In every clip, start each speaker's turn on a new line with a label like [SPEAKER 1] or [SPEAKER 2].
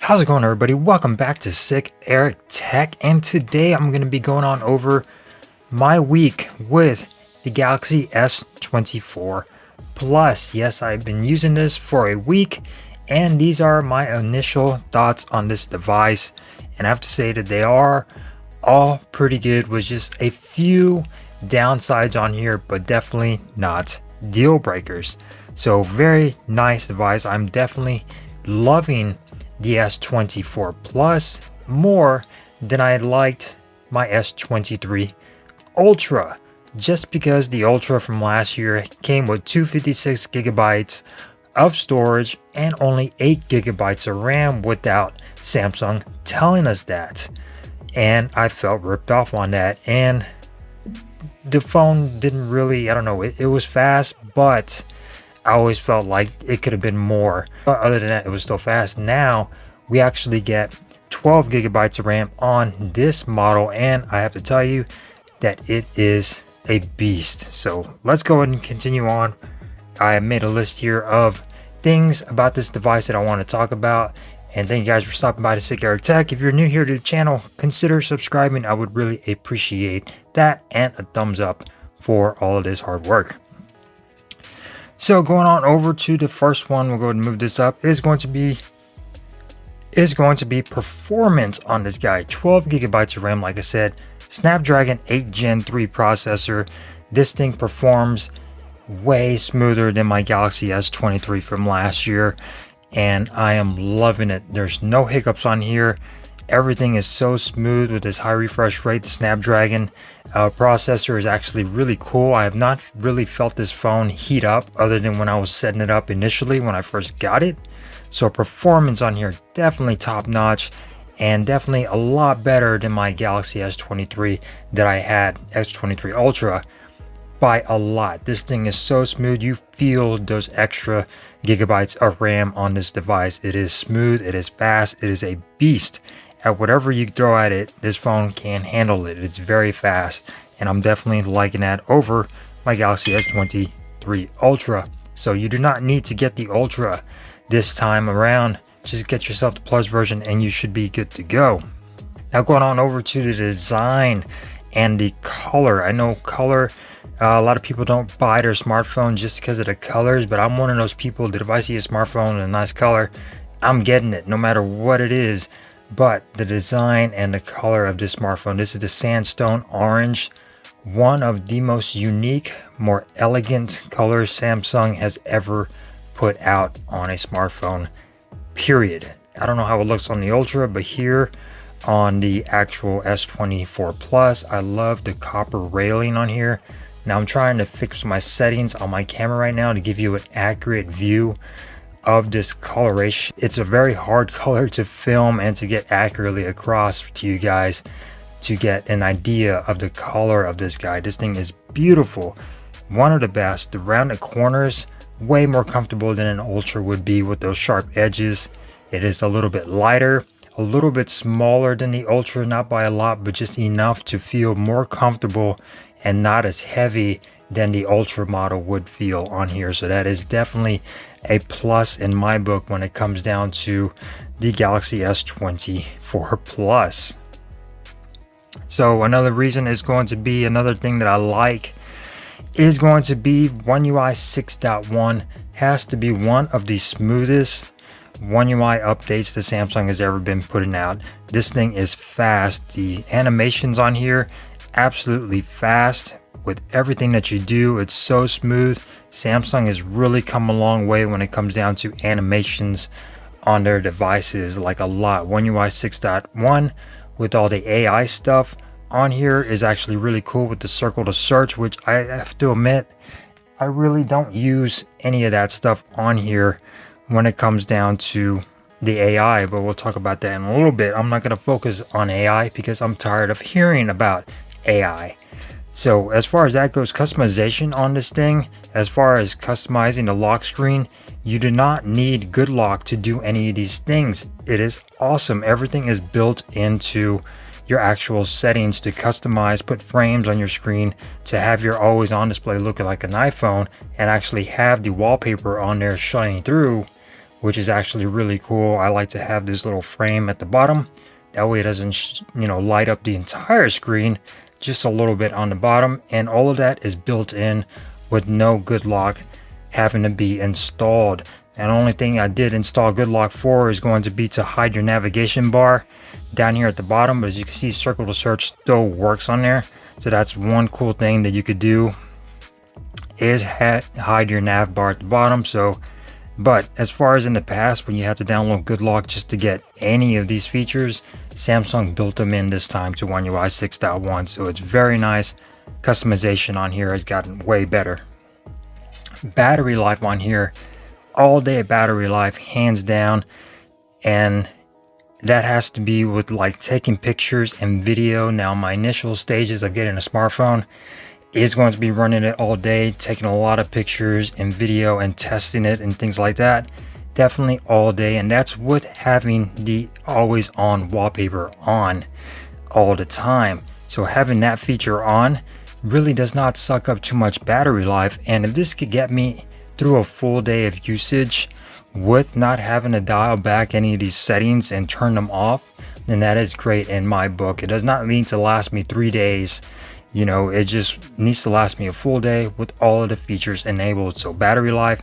[SPEAKER 1] How's it going, everybody? Welcome back to Sick Eric Tech, and today I'm going to be going on over my week with the Galaxy S24 Plus. Yes, I've been using this for a week, and these are my initial thoughts on this device, and I have to say that they are all pretty good with just a few downsides on here, but definitely not deal breakers. So very nice device. I'm definitely loving the S24 Plus more than I liked my S23 Ultra, just because the Ultra from last year came with 256 gigabytes of storage and only 8 gigabytes of RAM without Samsung telling us that, and I felt ripped off on that. And the phone didn't really, I don't know, it was fast, but I always felt like it could have been more. But other than that, it was still fast. Now we actually get 12 gigabytes of RAM on this model, and I have to tell you that it is a beast. So let's go ahead and continue on. I made a list here of things about this device that I want to talk about. And thank you guys for stopping by to Sick Eric Tech. If you're new here to the channel, consider subscribing. I would really appreciate that, and a thumbs up for all of this hard work. So going on over to the first one, we'll go ahead and move this up, is going to be performance on this guy. 12 gigabytes of RAM, like I said, Snapdragon 8 Gen 3 processor. This thing performs way smoother than my Galaxy S23 from last year, and I am loving it. There's no hiccups on here. Everything is so smooth with this high refresh rate. The Snapdragon processor is actually really cool. I have not really felt this phone heat up other than when I was setting it up initially when I first got it. So performance on here definitely top notch, and definitely a lot better than my Galaxy S23 that I had, S23 Ultra, by a lot. This thing is so smooth. You feel those extra gigabytes of RAM on this device. It is smooth, it is fast, it is a beast. At whatever you throw at it, this phone can handle it. It's very fast, and I'm definitely liking that over my Galaxy S23 Ultra. So you do not need to get the Ultra this time around. Just get yourself the Plus version and you should be good to go. Now going on over to the design and the color. I know color, a lot of people don't buy their smartphone just because of the colors, but I'm one of those people that if I see a smartphone in a nice color, I'm getting it no matter what it is. But the design and the color of this smartphone, this is the sandstone orange, one of the most unique, more elegant colors Samsung has ever put out on a smartphone, period. I don't know how it looks on the Ultra, but here on the actual S24 Plus, I love the copper railing on here. Now I'm trying to fix my settings on my camera right now to give you an accurate view of this coloration. It's a very hard color to film and to get accurately across to you guys to get an idea of the color of this guy. This thing is beautiful, one of the best. The rounded corners, way more comfortable than an Ultra would be with those sharp edges. It is a little bit lighter, a little bit smaller than the Ultra, not by a lot, but just enough to feel more comfortable and not as heavy than the Ultra model would feel on here. So that is definitely a plus in my book when it comes down to the Galaxy S24 Plus. So another reason is going to be, another thing that I like is going to be One UI 6.1 has to be one of the smoothest One UI updates that Samsung has ever been putting out. This thing is fast. The animations on here, absolutely fast. With everything that you do, it's so smooth. Samsung has really come a long way when it comes down to animations on their devices, like a lot. One UI 6.1 with all the AI stuff on here is actually really cool with the circle to search, which I have to admit, I really don't use any of that stuff on here when it comes down to the AI, but we'll talk about that in a little bit. I'm not going to focus on AI because I'm tired of hearing about AI. So as far as that goes, customization on this thing, as far as customizing the lock screen, you do not need good lock to do any of these things. It is awesome. Everything is built into your actual settings to customize, put frames on your screen to have your always on display look like an iPhone and actually have the wallpaper on there shining through which is actually really cool. I like to have this little frame at the bottom. That way it doesn't, light up the entire screen, just a little bit on the bottom. And all of that is built in with no good lock having to be installed. And the only thing I did install good lock for is going to be to hide your navigation bar down here at the bottom. But as you can see, circle to search still works on there. So that's one cool thing that you could do, is hide your nav bar at the bottom. So, but as far as in the past, when you had to download good lock just to get any of these features, Samsung built them in this time to One UI 6.1. So it's very nice. Customization on here has gotten way better. Battery life on here, all day battery life, hands down. And that has to be with like taking pictures and video. Now my initial stages of getting a smartphone is going to be running it all day, taking a lot of pictures and video and testing it and things like that. Definitely all day. And that's with having the always on wallpaper on all the time. So having that feature on really does not suck up too much battery life. And if this could get me through a full day of usage with not having to dial back any of these settings and turn them off, then that is great in my book. It does not need to last me 3 days. It just needs to last me a full day with all of the features enabled. So battery life,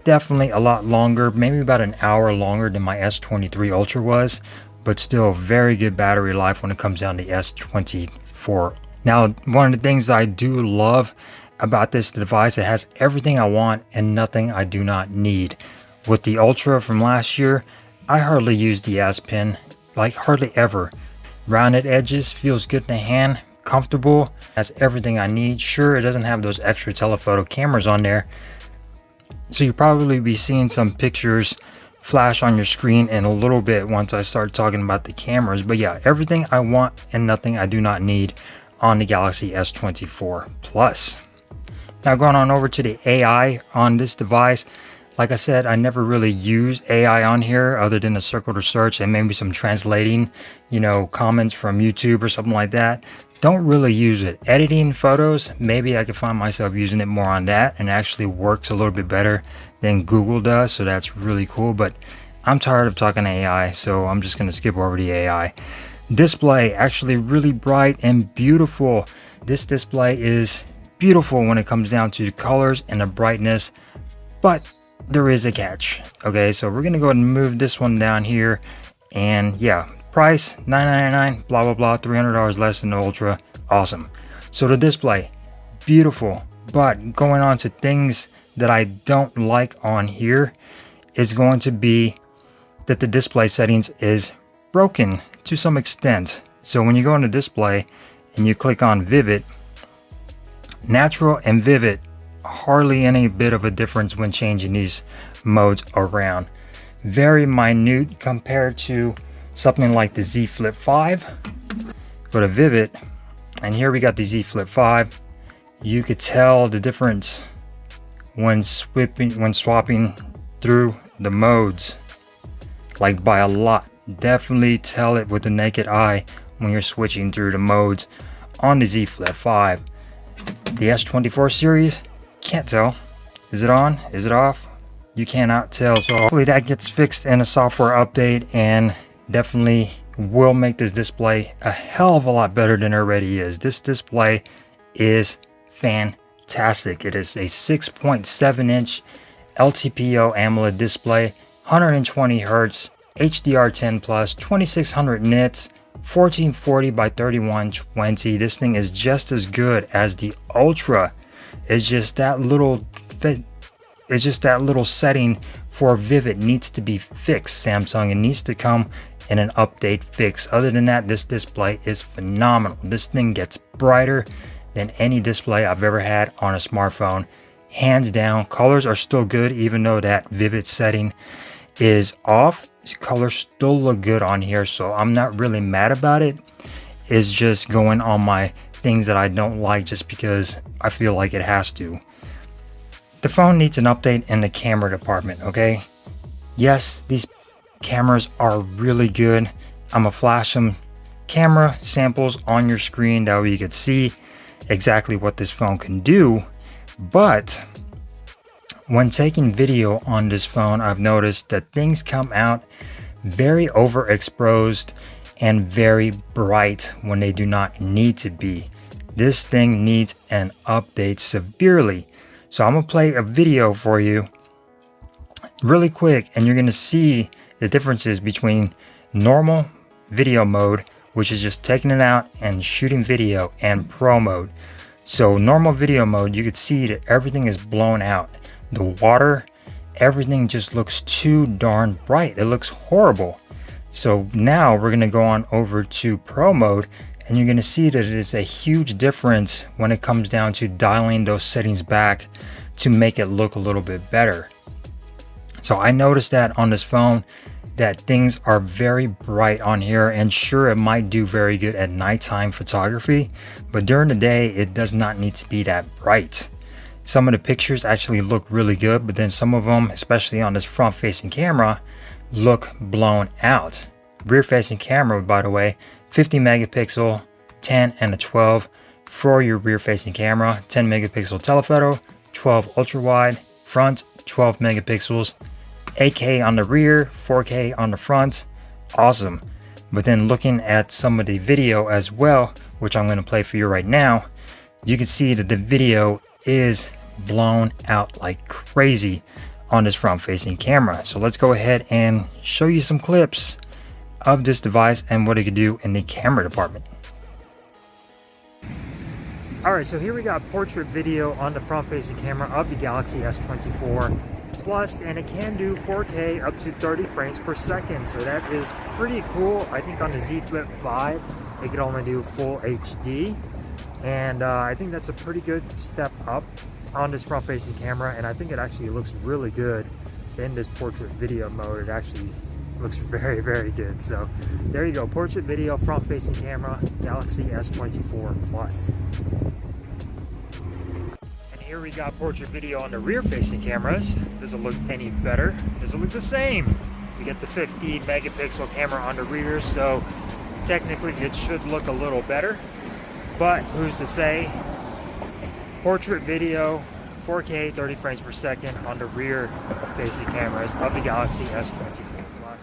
[SPEAKER 1] definitely a lot longer, maybe about an hour longer than my S23 Ultra was, but still very good battery life when it comes down to S24. Now, one of the things I do love about this device, it has everything I want and nothing I do not need. With the Ultra from last year, I hardly use the S Pen, like hardly ever. Rounded edges, feels good in the hand, comfortable, has everything I need. Sure, it doesn't have those extra telephoto cameras on there, so you'll probably be seeing some pictures flash on your screen in a little bit once I start talking about the cameras. But yeah, everything I want and nothing I do not need on the Galaxy S24 Plus. Now going on over to the AI on this device. Like I said, I never really use AI on here other than a circle to search and maybe some translating, comments from YouTube or something like that. Don't really use it. Editing photos, maybe I could find myself using it more on that, and it actually works a little bit better than Google does. So that's really cool, but I'm tired of talking AI, so I'm just going to skip over the AI. Display, actually really bright and beautiful. This display is beautiful when it comes down to the colors and the brightness, but there is a catch. Okay, so we're gonna go ahead and move this one down here, and yeah, price $999, blah blah blah, $300 less than the Ultra. Awesome. So the display, beautiful, but going on to things that I don't like on here is going to be that the display settings is broken to some extent. So when you go into display and you click on Vivid, natural and Vivid, hardly any bit of a difference when changing these modes around. Very minute compared to something like the Z Flip 5. Go to Vivid, and here we got the Z Flip 5. You could tell the difference when swapping through the modes, like by a lot. Definitely tell it with the naked eye when you're switching through the modes on the Z Flip 5. The S24 series, can't tell. Is it on? Is it off? You cannot tell. So hopefully that gets fixed in a software update, and definitely will make this display a hell of a lot better than it already is. This display is fantastic. It is a 6.7-inch LTPO AMOLED display, 120 Hz, HDR10 plus, 2600 nits, 1440 by 3120. This thing is just as good as the Ultra. It's just that little setting for Vivid needs to be fixed, Samsung. It needs to come in an update fix. Other than that, this display is phenomenal. This thing gets brighter than any display I've ever had on a smartphone, hands down. Colors are still good, even though that Vivid setting is off. Colors still look good on here, so I'm not really mad about it. It's just going on my things that I don't like just because I feel like it has to. The phone needs an update in the camera department, okay? Yes, these cameras are really good. I'm gonna flash some camera samples on your screen, that way you can see exactly what this phone can do. But When taking video on this phone, I've noticed that things come out very overexposed and very bright when they do not need to be. This thing needs an update severely. So I'm gonna play a video for you really quick, and you're gonna see the differences between normal video mode, which is just taking it out and shooting video, and pro mode. So normal video mode, you could see that everything is blown out. The water, everything just looks too darn bright. It looks horrible. So now we're gonna go on over to pro mode, and you're gonna see that it is a huge difference when it comes down to dialing those settings back to make it look a little bit better. So I noticed that on this phone, that things are very bright on here, and sure, it might do very good at nighttime photography, but during the day it does not need to be that bright. Some of the pictures actually look really good, but then some of them, especially on this front facing camera, look blown out. Rear facing camera, by the way, 50 megapixel, 10 and a 12 for your rear facing camera, 10 megapixel telephoto, 12 ultra wide, front 12 megapixels, 8K on the rear, 4K on the front. Awesome. But then looking at some of the video as well, which I'm going to play for you right now, you can see that the video is blown out like crazy on this front facing camera. So let's go ahead and show you some clips of this device and what it can do in the camera department. Alright, so here we got portrait video on the front facing camera of the Galaxy S24 Plus, and it can do 4K up to 30 frames per second, so that is pretty cool. I think on the Z Flip 5 it could only do full HD, and I think that's a pretty good step up on this front facing camera, and I think it actually looks really good in this portrait video mode. It actually looks very, very good. So there you go, portrait video front facing camera, Galaxy S24 Plus. And here we got portrait video on the rear facing cameras. Does it look any better? Does it look the same? We get the 50 megapixel camera on the rear, so technically it should look a little better, but who's to say? Portrait video 4K 30 frames per second on the rear facing cameras of the Galaxy S24 Plus.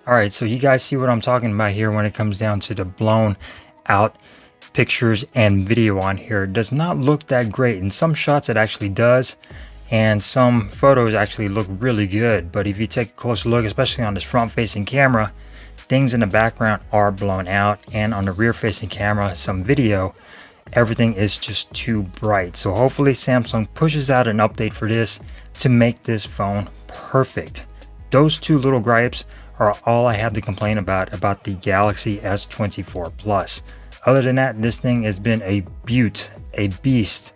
[SPEAKER 1] Alright, so you guys see what I'm talking about here when it comes down to the blown out pictures and video on here. It does not look that great. In some shots it actually does, and some photos actually look really good. But if you take a closer look, especially on this front facing camera, things in the background are blown out, and on the rear facing camera, some video, everything is just too bright. So hopefully Samsung pushes out an update for this to make this phone perfect. Those two little gripes are all I have to complain about the Galaxy S24 Plus. Other than that, this thing has been a beaut, a beast.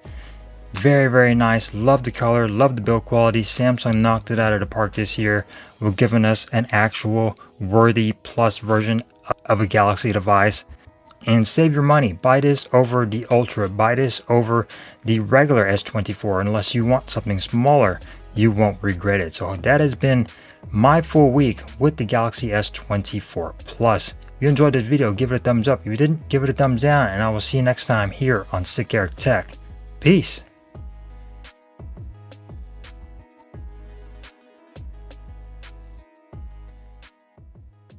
[SPEAKER 1] Very, very nice. Love the color, love the build quality. Samsung knocked it out of the park this year with giving us an actual worthy Plus version of a Galaxy device. And save your money. Buy this over the Ultra. Buy this over the regular S24. Unless you want something smaller, you won't regret it. So that has been my full week with the Galaxy S24 Plus. If you enjoyed this video, give it a thumbs up. If you didn't, give it a thumbs down, and I will see you next time here on Sick Eric Tech. Peace.